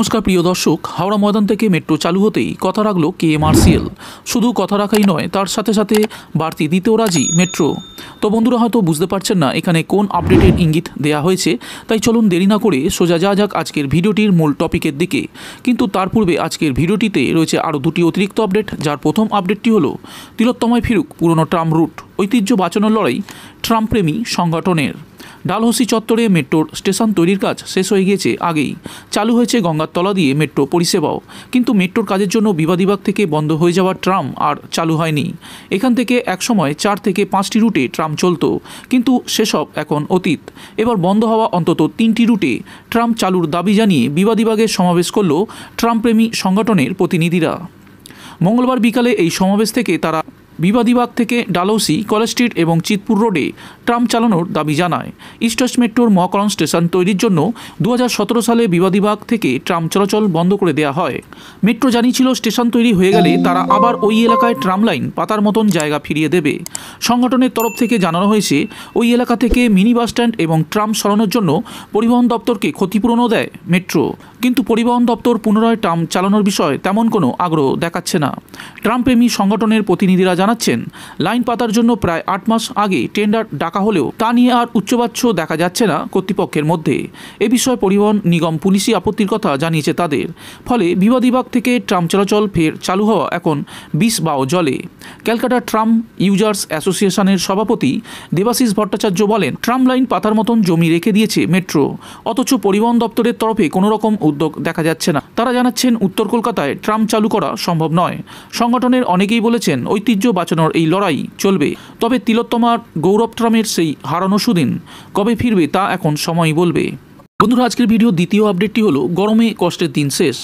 নমস্কার প্রিয় দর্শক, হাওড়া ময়দান থেকে মেট্রো চালু হতেই কথা রাখলো কেএমআরসিএল। শুধু কথা রাখাই নয়, তার সাথে সাথে বাড়তি দিতেও রাজি মেট্রো। তো বন্ধুরা হয়তো বুঝতে পারছেন না এখানে কোন আপডেটের ইঙ্গিত দেওয়া হয়েছে, তাই চলুন দেরি না করে সোজা যাওয়া যাক আজকের ভিডিওটির মূল টপিকের দিকে। কিন্তু তার পূর্বে আজকের ভিডিওটিতে রয়েছে আরও দুটি অতিরিক্ত আপডেট। যার প্রথম আপডেটটি হলো তিলোত্তমায় ফিরুক পুরনো ট্রাম রুট, ঐতিহ্য বাঁচানোর লড়াই ট্রাম প্রেমী সংগঠনের। ডালহৌসি চত্বরে মেট্রোর স্টেশন তৈরির কাজ শেষ হয়ে গিয়েছে আগেই। চালু হয়েছে গঙ্গার তলা দিয়ে মেট্রো পরিষেবাও, কিন্তু মেট্রোর কাজের জন্য বিবাদ থেকে বন্ধ হয়ে যাওয়া ট্রাম আর চালু হয়নি। এখান থেকে একসময় 4 থেকে 5টি রুটে ট্রাম চলতো, কিন্তু সেসব এখন অতীত। এবার বন্ধ হওয়া অন্তত 3টি রুটে ট্রাম চালুর দাবি জানিয়ে বিবাদীবাগে সমাবেশ করল ট্রামপ্রেমী সংগঠনের প্রতিনিধিরা। মঙ্গলবার বিকালে এই সমাবেশ থেকে তারা বিবাদীবাগ থেকে ডালহৌসি, কলেজ স্ট্রিট এবং চিতপুর রোডে ট্রাম চালানোর দাবি জানায়। ইস্ট ওয়েস্ট মেট্রোর মহাকরণ স্টেশন তৈরির জন্য 2017 সালে বিবাদীবাগ থেকে ট্রাম চলাচল বন্ধ করে দেওয়া হয়। মেট্রো জানিয়েছিল স্টেশন তৈরি হয়ে গেলে তারা আবার ওই এলাকায় ট্রাম লাইন পাতার মতন জায়গা ফিরিয়ে দেবে। সংগঠনের তরফ থেকে জানানো হয়েছে ওই এলাকা থেকে মিনি বাস স্ট্যান্ড এবং ট্রাম সরানোর জন্য পরিবহন দপ্তরকে ক্ষতিপূরণও দেয় মেট্রো, কিন্তু পরিবহন দপ্তর পুনরায় ট্রাম চালানোর বিষয়ে তেমন কোনো আগ্রহ দেখাচ্ছে না। ট্রামপ্রেমী সংগঠনের প্রতিনিধিরা জানাচ্ছেন, লাইন পাতার জন্য প্রায় 8 মাস আগে টেন্ডার ডাকা হলেও তা নিয়ে আর উচ্চবাচ্য দেখা যাচ্ছে না কর্তৃপক্ষের মধ্যে। এ বিষয়ে পরিবহন নিগম পুলিশি আপত্তির কথা জানিয়েছে তাদের। ফলে বিবাদীবাগ থেকে ট্রাম চলাচল ফের চালু হওয়া এখন 20 বাও জলে। ক্যালকাটা ট্রাম ইউজার্স অ্যাসোসিয়েশনের সভাপতি দেবাশিস ভট্টাচার্য বলেন, ট্রাম লাইন পাতার মতন জমি রেখে দিয়েছে মেট্রো, অথচ পরিবহন দপ্তরের তরফে কোনো রকম উদ্যোগ দেখা যাচ্ছে না। তারা জানাচ্ছেন উত্তর কলকাতায় ট্রাম চালু করা সম্ভব নয়। সংগঠনের অনেকেই বলেছেন ঐতিহ্য বাঁচানোর এই লড়াই চলবে, তবে তিলোত্তমার গৌরব ট্রামের সেই হারানো সুদিন কবে ফিরবে তা এখন সময়ই বলবে। বন্ধুরা, আজকের ভিডিও দ্বিতীয় আপডেটটি হলো গরমে কষ্টের দিন শেষ,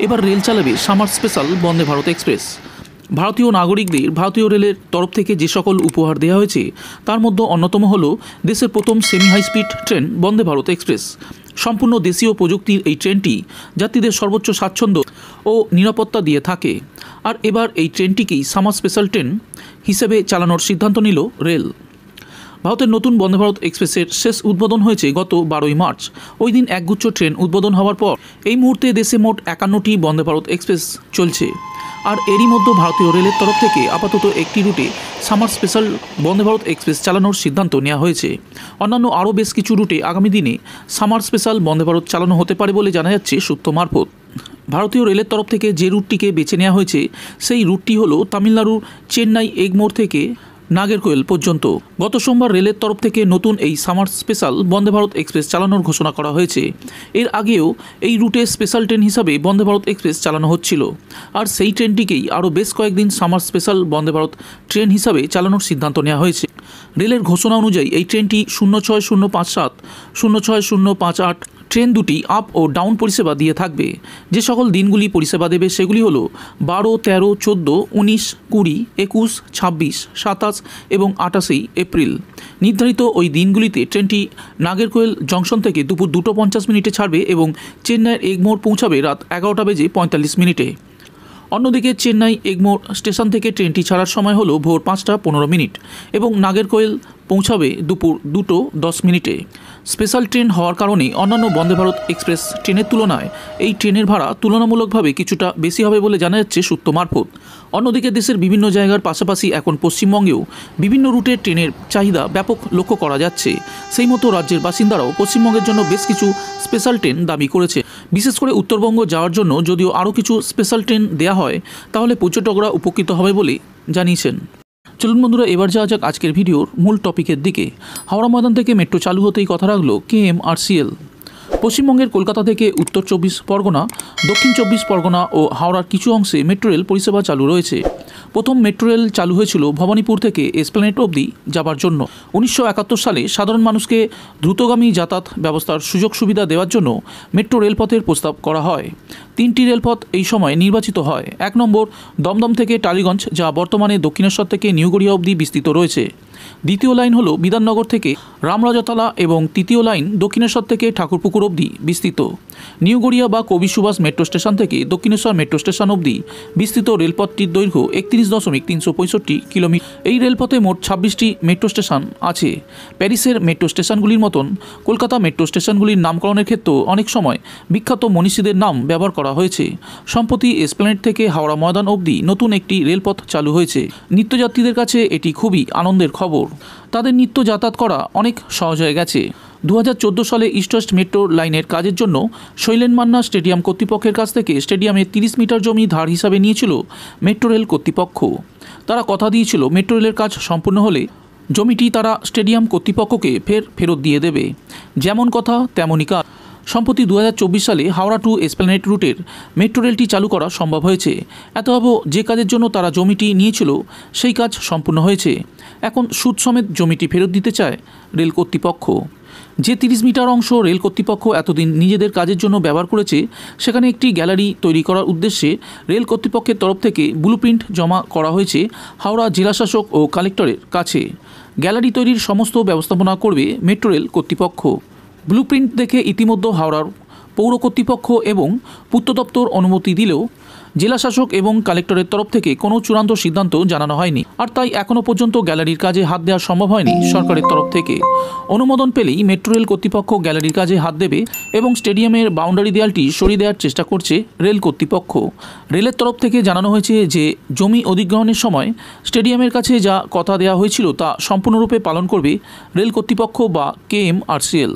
এবার রেল চালাবে summer special Vande Bharat express. ভারতীয় নাগরিকদের ভারতীয় রেলের তরফ থেকে যে সকল উপহার দেওয়া হয়েছে তার মধ্যে অন্যতম হল দেশের প্রথম semi high speed train Vande Bharat express. সম্পূর্ণ দেশীয় প্রযুক্তির এই ট্রেনটি যাত্রীদের সর্বোচ্চ স্বাচ্ছন্দ্য ও নিরাপত্তা দিয়ে থাকে। আর এবার এই ট্রেনটিকেই সামার স্পেশাল ট্রেন হিসেবে চালানোর সিদ্ধান্ত নিল রেল। ভারতের নতুন বন্দে ভারত এক্সপ্রেসের শেষ উদ্বোধন হয়েছে গত 12ই মার্চ। ওই দিন একগুচ্ছ ট্রেন উদ্বোধন হওয়ার পর এই মুহূর্তে দেশে মোট 51টি বন্দে ভারত এক্সপ্রেস চলছে। আর এরই মধ্যে ভারতীয় রেলের তরফ থেকে আপাতত একটি রুটে summer special Vande Bharat express চালানোর সিদ্ধান্ত নেওয়া হয়েছে। অন্যান্য আরও বেশ কিছু রুটে আগামী দিনে সামার স্পেশাল বন্দে ভারত চালানো হতে পারে বলে জানা যাচ্ছে সূত্র মারফত। ভারতীয় রেলের তরফ থেকে যে রুটটিকে বেছে নেওয়া হয়েছে সেই রুটটি হলো তামিলনাড়ুর চেন্নাই এগমোর থেকে নাগেরকোয়েল পর্যন্ত। গত সোমবার রেলের তরফ থেকে নতুন এই summer special Vande Bharat express চালানোর ঘোষণা করা হয়েছে। এর আগেও এই রুটে স্পেশাল ট্রেন হিসাবে বন্দে ভারত এক্সপ্রেস চালানো হচ্ছিল, আর সেই ট্রেনটিকেই আরও বেশ কয়েকদিন summer special Vande Bharat train হিসাবে চালানোর সিদ্ধান্ত নেওয়া হয়েছে। রেলের ঘোষণা অনুযায়ী এই ট্রেনটি 06057, 06058 ট্রেন দুটি আপ ও ডাউন পরিষেবা দিয়ে থাকবে। যে সকল দিনগুলি পরিষেবা দেবে সেগুলি হলো 12, 13, 14, 19, 20, 21, 26, 27 এবং 28 এপ্রিল। নির্ধারিত ওই দিনগুলিতে ট্রেনটি নাগেরকোয়েল জংশন থেকে দুপুর 2:50 ছাড়বে এবং চেন্নাইয়ের এগমোর পৌঁছাবে রাত 11:45। অন্যদিকে চেন্নাই এগমোর স্টেশন থেকে ট্রেনটি ছাড়ার সময় হলো ভোর 5:15 এবং নাগেরকোয়েল পৌঁছাবে দুপুর 2:10। স্পেশাল ট্রেন হওয়ার কারণে অন্যান্য বন্দে ভারত এক্সপ্রেস ট্রেনের তুলনায় এই ট্রেনের ভাড়া তুলনামূলকভাবে কিছুটা বেশি হবে বলে জানা যাচ্ছে সূত্র মারফত। অন্যদিকে দেশের বিভিন্ন জায়গার পাশাপাশি এখন পশ্চিমবঙ্গেও বিভিন্ন রুটের ট্রেনের চাহিদা ব্যাপক লক্ষ্য করা যাচ্ছে। সেই মতো রাজ্যের বাসিন্দারাও পশ্চিমবঙ্গের জন্য বেশ কিছু স্পেশাল ট্রেন দাবি করেছে। বিশেষ করে উত্তরবঙ্গ যাওয়ার জন্য যদিও আরও কিছু স্পেশাল ট্রেন দেওয়া হয় তাহলে পর্যটকরা উপকৃত হবে বলে জানিয়েছেন। চলুন বন্ধুরা, এবার যাওয়া যাক আজকের ভিডিওর মূল টপিকের দিকে। হাওড়া ময়দান থেকে মেট্রো চালু হতেই কথা রাখলো কেএমআরসিএল। পশ্চিমবঙ্গের কলকাতা থেকে উত্তর 24 পরগনা, দক্ষিণ 24 পরগনা ও হাওড়ার কিছু অংশে মেট্রো রেল পরিষেবা চালু রয়েছে। প্রথম মেট্রো রেল চালু হয়েছিল ভবানীপুর থেকে এসপ্ল্যানেড অবধি যাবার জন্য। 1971 সালে সাধারণ মানুষকে দ্রুতগামী যাতায়াত ব্যবস্থার সুযোগ সুবিধা দেওয়ার জন্য মেট্রো রেলপথের প্রস্তাব করা হয়। 3টি রেলপথ এই সময় নির্বাচিত হয়। 1 নম্বর দমদম থেকে টালিগঞ্জ, যা বর্তমানে দক্ষিণেশ্বর থেকে নিউ গড়িয়া অবধি বিস্তৃত রয়েছে। দ্বিতীয় লাইন হলো বিধাননগর থেকে রামরাজাতলা এবং তৃতীয় লাইন দক্ষিণেশ্বর থেকে ঠাকুরপুকুর অবধি বিস্তৃত। নিউ গড়িয়া বা কবি সুভাষ মেট্রো স্টেশন থেকে দক্ষিণেশ্বর মেট্রো স্টেশন অবধি বিস্তৃত রেলপথটির দৈর্ঘ্য 31.365 কিলোমিটার। এই রেলপথে মোট 26টি মেট্রো স্টেশন আছে। প্যারিসের মেট্রো স্টেশনগুলির মতন কলকাতা মেট্রো স্টেশনগুলির নামকরণের ক্ষেত্রেও অনেক সময় বিখ্যাত মনীষীদের নাম ব্যবহার করা হয়েছে। সম্প্রতি এসপ্ল্যানেড থেকে হাওড়া ময়দান অবধি নতুন একটি রেলপথ চালু হয়েছে। নিত্যযাত্রীদের কাছে এটি খুবই আনন্দের খবর। তাদের নিত্য যাতায়াত করা অনেক সহজ হয়ে গেছে। 2014 সালে ইস্ট ওয়েস্ট মেট্রো লাইনের কাজের জন্য শৈলেন মান্না স্টেডিয়াম কর্তৃপক্ষের কাছ থেকে স্টেডিয়ামে 30 মিটার জমি ধার হিসাবে নিয়েছিল মেট্রো রেল কর্তৃপক্ষ। তারা কথা দিয়েছিল মেট্রো রেলের কাজ সম্পূর্ণ হলে জমিটি তারা স্টেডিয়াম কর্তৃপক্ষকে ফেরত দিয়ে দেবে। যেমন কথা তেমনই কাজ। সম্প্রতি 2024 সালে হাওড়া টু এসপ্ল্যানেড রুটের মেট্রো রেলটি চালু করা সম্ভব হয়েছে। এত যে কাজের জন্য তারা জমিটি নিয়েছিল সেই কাজ সম্পূর্ণ হয়েছে। এখন সুদ সমেত জমিটি ফেরত দিতে চায় রেল কর্তৃপক্ষ। যে 30 মিটার অংশ রেল কর্তৃপক্ষ এতদিন নিজেদের কাজের জন্য ব্যবহার করেছে, সেখানে একটি গ্যালারি তৈরি করার উদ্দেশ্যে রেল কর্তৃপক্ষের তরফ থেকে ব্লুপ্রিন্ট জমা করা হয়েছে হাওড়া জেলাশাসক ও কালেক্টরের কাছে। গ্যালারি তৈরির সমস্ত ব্যবস্থাপনা করবে মেট্রো রেল কর্তৃপক্ষ। ব্লুপ্রিন্ট দেখে ইতিমধ্যে হাওড়ার পৌর কর্তৃপক্ষ এবং পূর্ত দপ্তর অনুমতি দিলেও জেলাশাসক এবং কালেক্টরের তরফ থেকে কোনো চূড়ান্ত সিদ্ধান্ত জানানো হয়নি। আর তাই এখনও পর্যন্ত গ্যালারির কাজে হাত দেওয়া সম্ভব হয়নি সরকারের তরফ থেকে। অনুমোদন পেলেই মেট্রো রেল কর্তৃপক্ষ গ্যালারির কাজে হাত দেবে এবং স্টেডিয়ামের বাউন্ডারি দেয়ালটি সরিয়ে দেওয়ার চেষ্টা করছে রেল কর্তৃপক্ষ। রেলের তরফ থেকে জানানো হয়েছে যে জমি অধিগ্রহণের সময় স্টেডিয়ামের কাছে যা কথা দেওয়া হয়েছিল তা সম্পূর্ণরূপে পালন করবে রেল কর্তৃপক্ষ বা KMRCL।